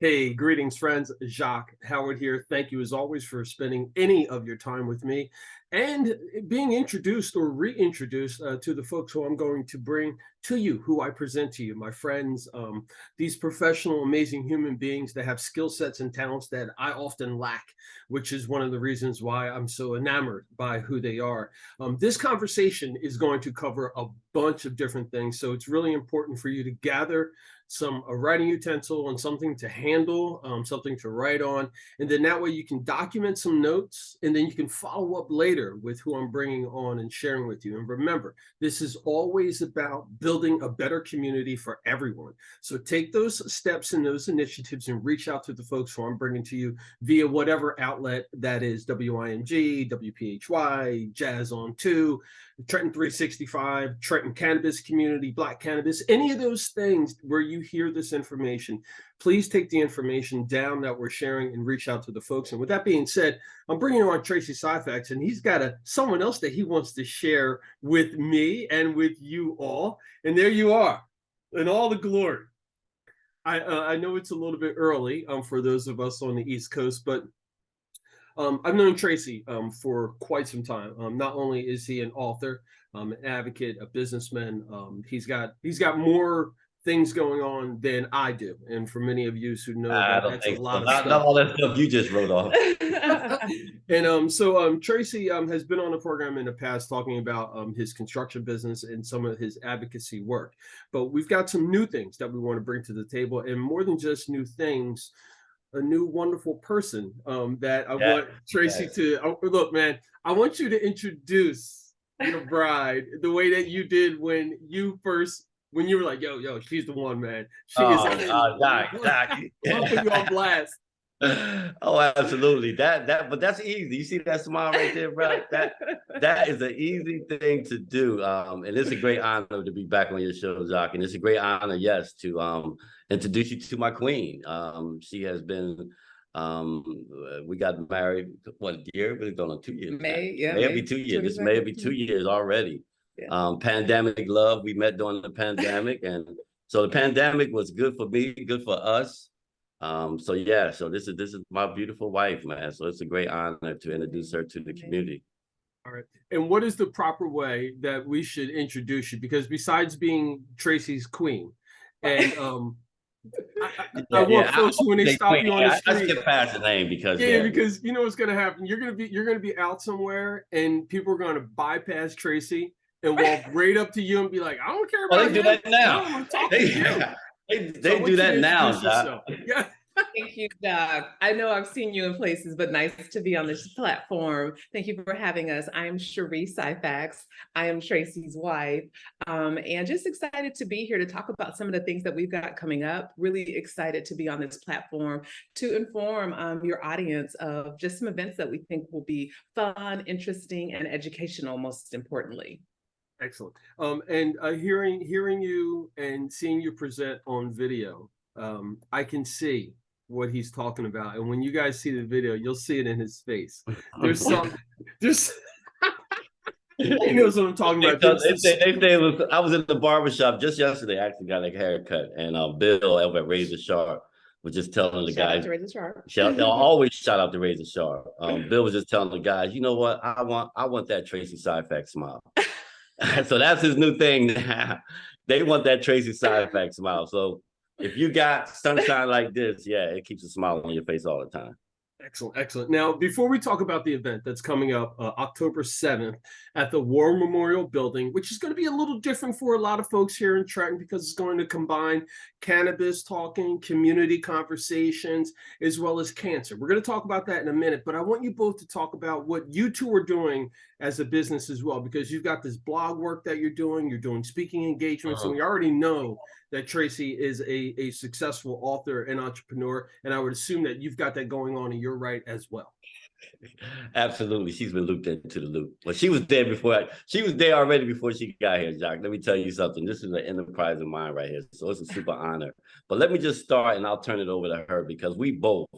Hey, greetings, friends. Jacques Howard here. Thank you, as always, for spending any of your time with me and being introduced or reintroduced to the folks who I'm going to bring to you, who I present to you, my friends, these professional, amazing human beings that have skill sets and talents that I often lack, which is one of the reasons why I'm so enamored by who they are. This conversation is going to cover a bunch of different things, so it's really important for you to gather a writing utensil and something to handle, something to write on. And then that way you can document some notes and then you can follow up later with who I'm bringing on and sharing with you. And remember, this is always about building a better community for everyone. So take those steps and those initiatives and reach out to the folks who I'm bringing to you via whatever outlet that is: WIMG, WPHY, Jazz on 2, Trenton 365, Trenton Cannabis Community, Black Cannabis, any of those things where you hear this information. Please take the information down that we're sharing and reach out to the folks. And with that being said, I'm bringing on Tracey Syphax, and he's got someone else that he wants to share with me and with you all. And there you are, in all the glory. I know it's a little bit early for those of us on the East Coast, but I've known Tracey for quite some time. Not only is he an author, an advocate, a businessman, he's got more things going on than I do. And for many of you who know that, that's a lot of stuff. Not all that stuff you just wrote off. And Tracey has been on the program in the past talking about his construction business and some of his advocacy work. But we've got some new things that we want to bring to the table, and more than just new things, a new wonderful person that I want Tracey to look, man. I want you to introduce your bride the way that you did when you were like, yo, she's the one, man. She is. Doc. I'll put you on blast. Oh, absolutely. But that's easy. You see that smile right there, bro? That is an easy thing to do. And it's a great honor to be back on your show, Jacques. And it's a great honor, yes, to introduce you to my queen. She has been we got married, what year? We're going on 2 years. May, yeah. May be 2 years. This may be 2 years already. Yeah. Pandemic love. We met during the pandemic. And so the pandemic was good for me, good for us. So this is my beautiful wife, man. So it's a great honor to introduce her to the community. All right. And what is the proper way that we should introduce you? Because besides being Tracey's queen, and I want folks when they stop you on the street. I skip past the name because because you know what's gonna happen. You're gonna be out somewhere, and people are gonna bypass Tracey and walk right up to you and be like, I don't care about they do that now. They do that now. Yeah. Thank you, Doc. I know I've seen you in places, but nice to be on this platform. Thank you for having us. I am Tracey Syphax. I am Tracey's wife, and just excited to be here to talk about some of the things that we've got coming up. Really excited to be on this platform to inform your audience of just some events that we think will be fun, interesting, and educational, most importantly. Excellent. And hearing you and seeing you present on video, I can see what he's talking about. And when you guys see the video, you'll see it in his face. There's he knows what I'm talking about. I was in the barbershop just yesterday. I actually got a haircut, and Bill over at R.E.A.C.H was just telling the guys. Always shout out to R.E.A.C.H. Bill was just telling the guys, you know what? I want that Tracey Syphax smile. So that's his new thing now. They want that Tracey Syphax smile. So if you got sunshine like this, it keeps a smile on your face all the time. Excellent, excellent. Now, before we talk about the event that's coming up October 7th at the War Memorial Building, which is going to be a little different for a lot of folks here in Trenton because it's going to combine cannabis talking, community conversations, as well as cancer. We're going to talk about that in a minute, but I want you both to talk about what you two are doing as a business as well, because you've got this blog work that you're doing speaking engagements, and we already know that Tracey is a successful author and entrepreneur, and I would assume that you've got that going on in your right as well. Absolutely. She's been looped into the loop. Well, she was there before. She was there already before she got here, Jacques. Let me tell you something. This is an enterprise of mine right here. So it's a super honor. But let me just start, and I'll turn it over to her, because we both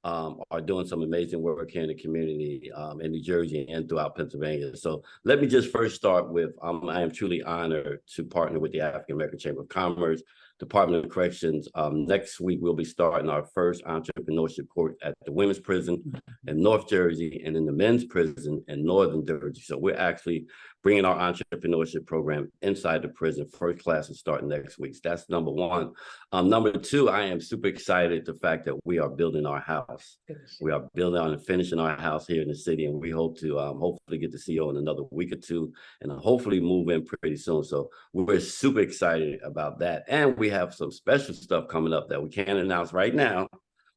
are doing some amazing work here in the community in New Jersey and throughout Pennsylvania. So let me just first start with, I am truly honored to partner with the African American Chamber of Commerce, Department of Corrections. Next week, we'll be starting our first entrepreneurship course at the women's prison in North Jersey and in the men's prison in Northern Jersey. So we're actually bringing our entrepreneurship program inside the prison. First class is starting next week. So that's number one. Number two, I am super excited the fact that we are building our house. We are building on and finishing our house here in the city, and we hope to hopefully get the CO in another week or two, and hopefully move in pretty soon. So we're super excited about that, and we have some special stuff coming up that we can't announce right now,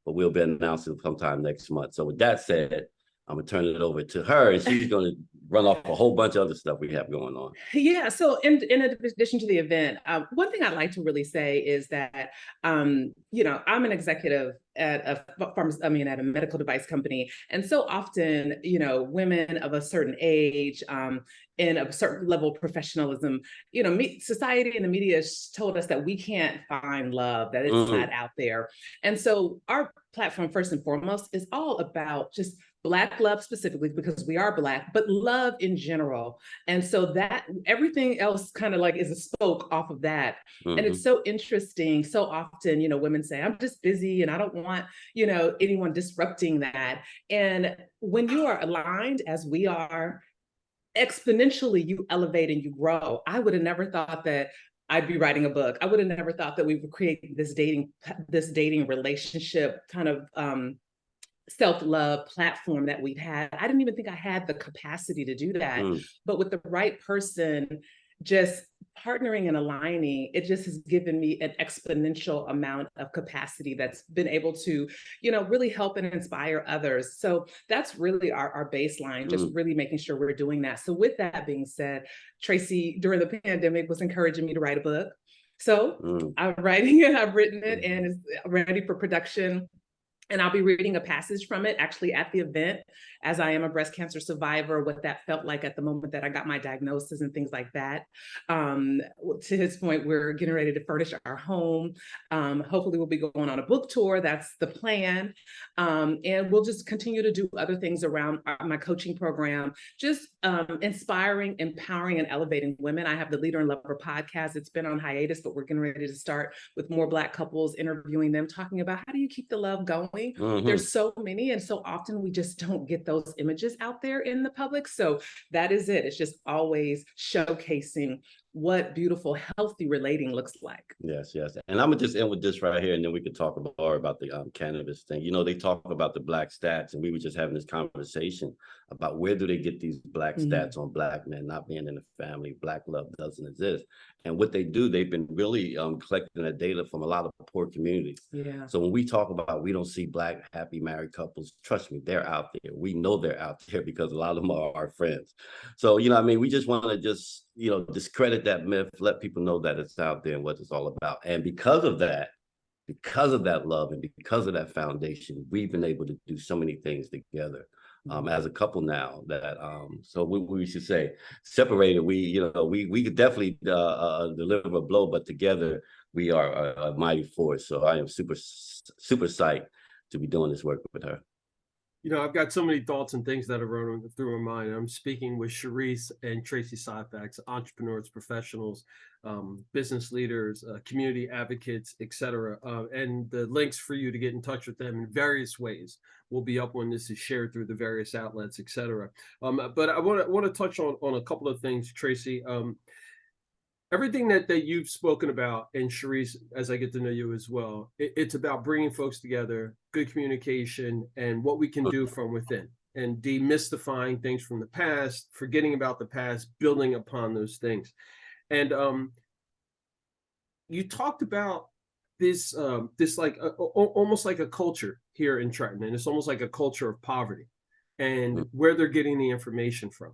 but we'll be announcing sometime next month. So with that said, I'm gonna turn it over to her, and she's gonna run off a whole bunch of other stuff we have going on. Yeah. So in addition to the event, one thing I'd like to really say is that, you know, I'm an executive at a medical device company. And so often, you know, women of a certain age, in a certain level of professionalism, you know, society and the media has told us that we can't find love, that it's not out there. And so our platform, first and foremost, is all about just Black love specifically, because we are Black, but love in general. And so that everything else kind of like is a spoke off of that. And it's so interesting. So often, you know, women say, I'm just busy and I don't want, you know, anyone disrupting that. And when you are aligned as we are, exponentially you elevate and you grow. I would have never thought that I'd be writing a book. I would have never thought that we would create this dating relationship kind of self-love platform that we've had. I didn't even think I had the capacity to do that. But with the right person, just partnering and aligning, it just has given me an exponential amount of capacity that's been able to, you know, really help and inspire others. So that's really our baseline, just really making sure we're doing that. So with that being said, Tracey, during the pandemic, was encouraging me to write a book. So I'm writing it, I've written it, and it's ready for production. And I'll be reading a passage from it actually at the event, as I am a breast cancer survivor, what that felt like at the moment that I got my diagnosis and things like that. To his point, we're getting ready to furnish our home. Hopefully we'll be going on a book tour. That's the plan. And we'll just continue to do other things around my coaching program, just inspiring, empowering, and elevating women. I have the Leader and Lover podcast. It's been on hiatus, but we're getting ready to start with more Black couples, interviewing them, talking about how do you keep the love going? There's so many, and so often we just don't get those images out there in the public. So that is it. It's just always showcasing what beautiful, healthy relating looks like. Yes, yes. And I'm gonna just end with this right here, and then we could talk more about the cannabis thing. You know, they talk about the Black stats, and we were just having this conversation about where do they get these Black stats on Black men not being in the family. Black love doesn't exist. And what they do, they've been really collecting that data from a lot of poor communities. Yeah. So when we talk about we don't see Black happy married couples, trust me, they're out there. We know they're out there because a lot of them are our friends. So, you know, I mean, we just want to just, you know, discredit that myth, let people know that it's out there and what it's all about. And because of that love and because of that foundation, we've been able to do so many things together. As a couple now that so we should say separated we could definitely deliver a blow, but together we are a mighty force. So I am super psyched to be doing this work with her. You know, I've got so many thoughts and things that are running through my mind. I'm speaking with R.E.A.C.H and Tracey Syphax, entrepreneurs, professionals, business leaders, community advocates, etc. And the links for you to get in touch with them in various ways will be up when this is shared through the various outlets, etc. But I want to touch on a couple of things, Tracey. Everything that you've spoken about, and R.E.A.C.H, as I get to know you as well, it's about bringing folks together, good communication, and what we can do from within, and demystifying things from the past, forgetting about the past, building upon those things. And you talked about this like almost like a culture here in Trenton, and it's almost like a culture of poverty, and where they're getting the information from.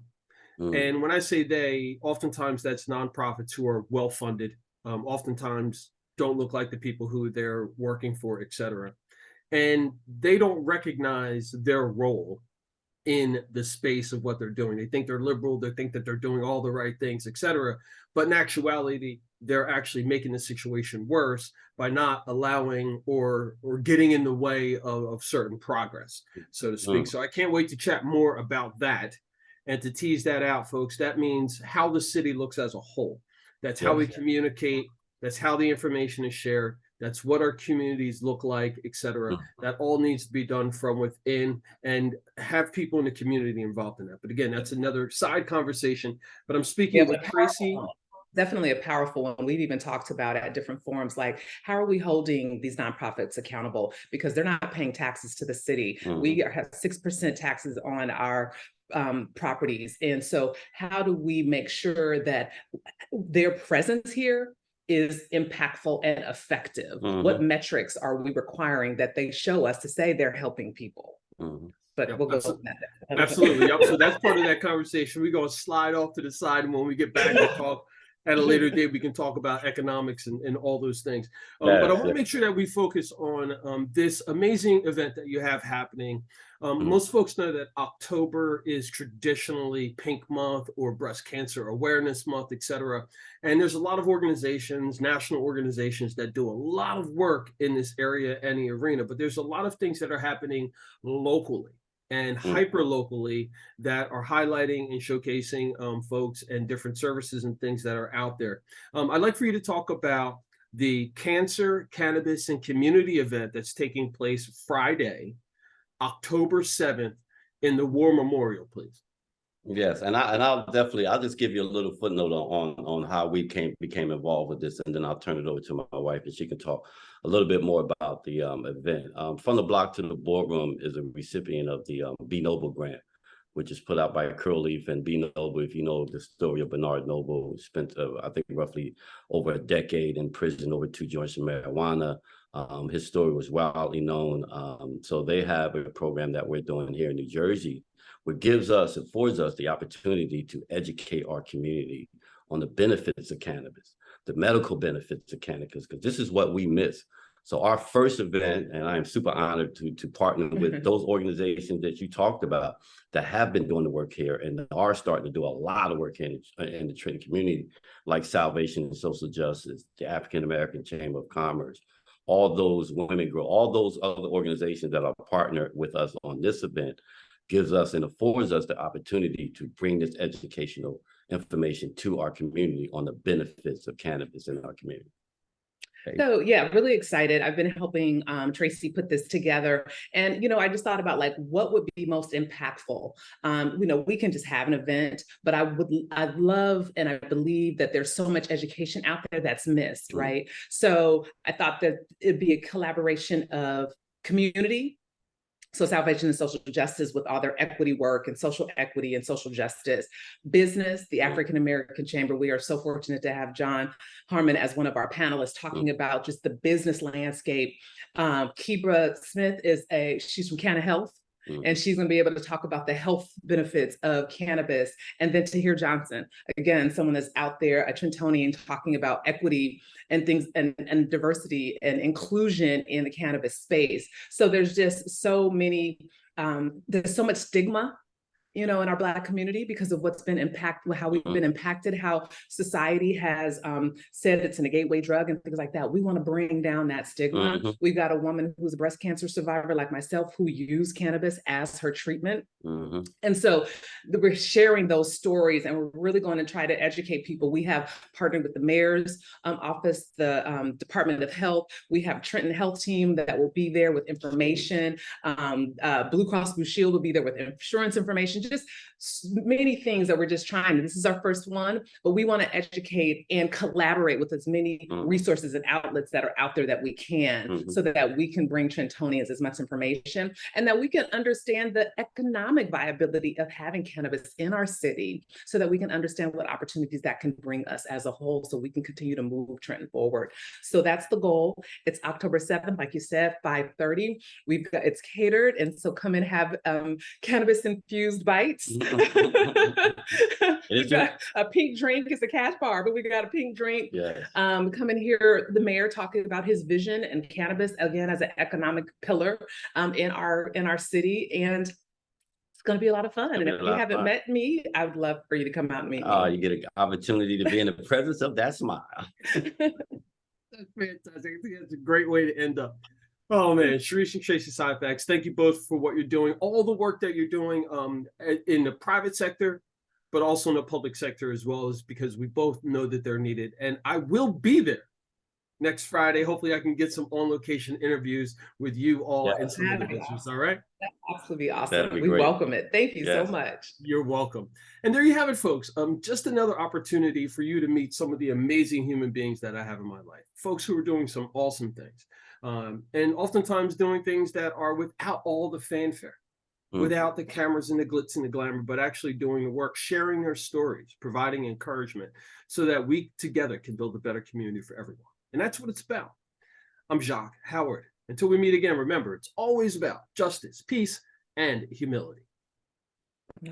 And when I say they, oftentimes that's nonprofits who are well-funded, oftentimes don't look like the people who they're working for, et cetera. And they don't recognize their role in the space of what they're doing. They think they're liberal, they think that they're doing all the right things, et cetera. But in actuality, they're actually making the situation worse by not allowing or getting in the way of certain progress, so to speak. So I can't wait to chat more about that. And to tease that out, folks, that means how the city looks as a whole. That's how we communicate That's how the information is shared. That's what our communities look like, et cetera. That all needs to be done from within and have people in the community involved in that. But again, that's another side conversation. But I'm speaking with Tracey. Definitely a powerful one. We've even talked about at different forums, like how are we holding these nonprofits accountable, because they're not paying taxes to the city. We have 6% taxes on our properties. And so how do we make sure that their presence here is impactful and effective? What metrics are we requiring that they show us to say they're helping people? But we'll go with that. Absolutely. Yep. So that's part of that conversation. We're going to slide off to the side, and when we get back and talk at a later date, we can talk about economics and all those things. But I want to make sure that we focus on this amazing event that you have happening. Most folks know that October is traditionally Pink Month or Breast Cancer Awareness Month, et cetera. And there's a lot of organizations, national organizations, that do a lot of work in this area and the arena. But there's a lot of things that are happening locally and hyper locally that are highlighting and showcasing folks and different services and things that are out there. I'd like for you to talk about the Cancer, Cannabis, and Community event that's taking place Friday, October 7th in the War Memorial, please. Yes, and I'll just give you a little footnote on how we became involved with this, and then I'll turn it over to my wife, and she can talk a little bit more about the event. From the Block to the Boardroom is a recipient of the Be Noble grant, which is put out by Curaleaf. And Be Noble, if you know the story of Bernard Noble, who spent I think roughly over a decade in prison over 2 joints of marijuana. His story was widely known. So they have a program that we're doing here in New Jersey, which affords us the opportunity to educate our community on the benefits of cannabis, the medical benefits of cannabis, because this is what we miss. So our first event, and I am super honored to partner with those organizations that you talked about that have been doing the work here and are starting to do a lot of work in the trading community, like Salvation and Social Justice, the African American Chamber of Commerce, all those Women Grow, all those other organizations that are partnered with us on this event, gives us and affords us the opportunity to bring this educational information to our community on the benefits of cannabis in our community. So yeah, really excited. I've been helping Tracey put this together. And, I just thought about what would be most impactful. We can just have an event, but I love and I believe that there's so much education out there that's missed, right? So I thought that it'd be a collaboration of community. So Salvation and Social Justice with all their equity work and social equity and social justice. Business, the African American Chamber. We are so fortunate to have John Harmon as one of our panelists talking about just the business landscape. Kebra Smith she's from Canna Health. And she's going to be able to talk about the health benefits of cannabis. And then Tahir Johnson, again, someone that's out there, a Trentonian, talking about equity and things and diversity and inclusion in the cannabis space. So there's just so many, there's so much stigma in our Black community because of what's been how we've been impacted, how society has said it's a gateway drug and things like that. We want to bring down that stigma. We've got a woman who's a breast cancer survivor like myself who used cannabis as her treatment. And so we're sharing those stories and we're really going to try to educate people. We have partnered with the mayor's office, the Department of Health. We have Trenton Health Team that will be there with information. Blue Cross Blue Shield will be there with insurance information. Just many things that we're just trying. This is our first one, but we want to educate and collaborate with as many resources and outlets that are out there that we can, so that we can bring Trentonians as much information and that we can understand the economic viability of having cannabis in our city, so that we can understand what opportunities that can bring us as a whole, so we can continue to move Trenton forward. So that's the goal. It's October 7th, like you said, 5:30. It's catered, and so come and have cannabis infused bites. We got a pink drink. It's a cash bar, but we got a pink drink. Yes. Come and hear the mayor talking about his vision and cannabis again as an economic pillar in our city, and it's going to be a lot of fun. And if you haven't met me, I would love for you to come out and meet me. You get an opportunity to be in the presence of that smile. That's fantastic. I think that's a great way to end up. Oh man, Sharice and Tracey Syphax, thank you both for what you're doing, all the work that you're doing in the private sector, but also in the public sector as well, as because we both know that they're needed. And I will be there next Friday. Hopefully I can get some on-location interviews with you all and some of the listeners. All right? That's absolutely awesome. That'd be We great. welcome it. Thank you so much. You're welcome. And there you have it, folks. Just another opportunity for you to meet some of the amazing human beings that I have in my life. Folks who are doing some awesome things. And oftentimes doing things that are without all the fanfare, without the cameras and the glitz and the glamour, but actually doing the work, sharing their stories, providing encouragement so that we together can build a better community for everyone. And that's what it's about. I'm Jacques Howard. Until we meet again, remember, it's always about justice, peace, and humility.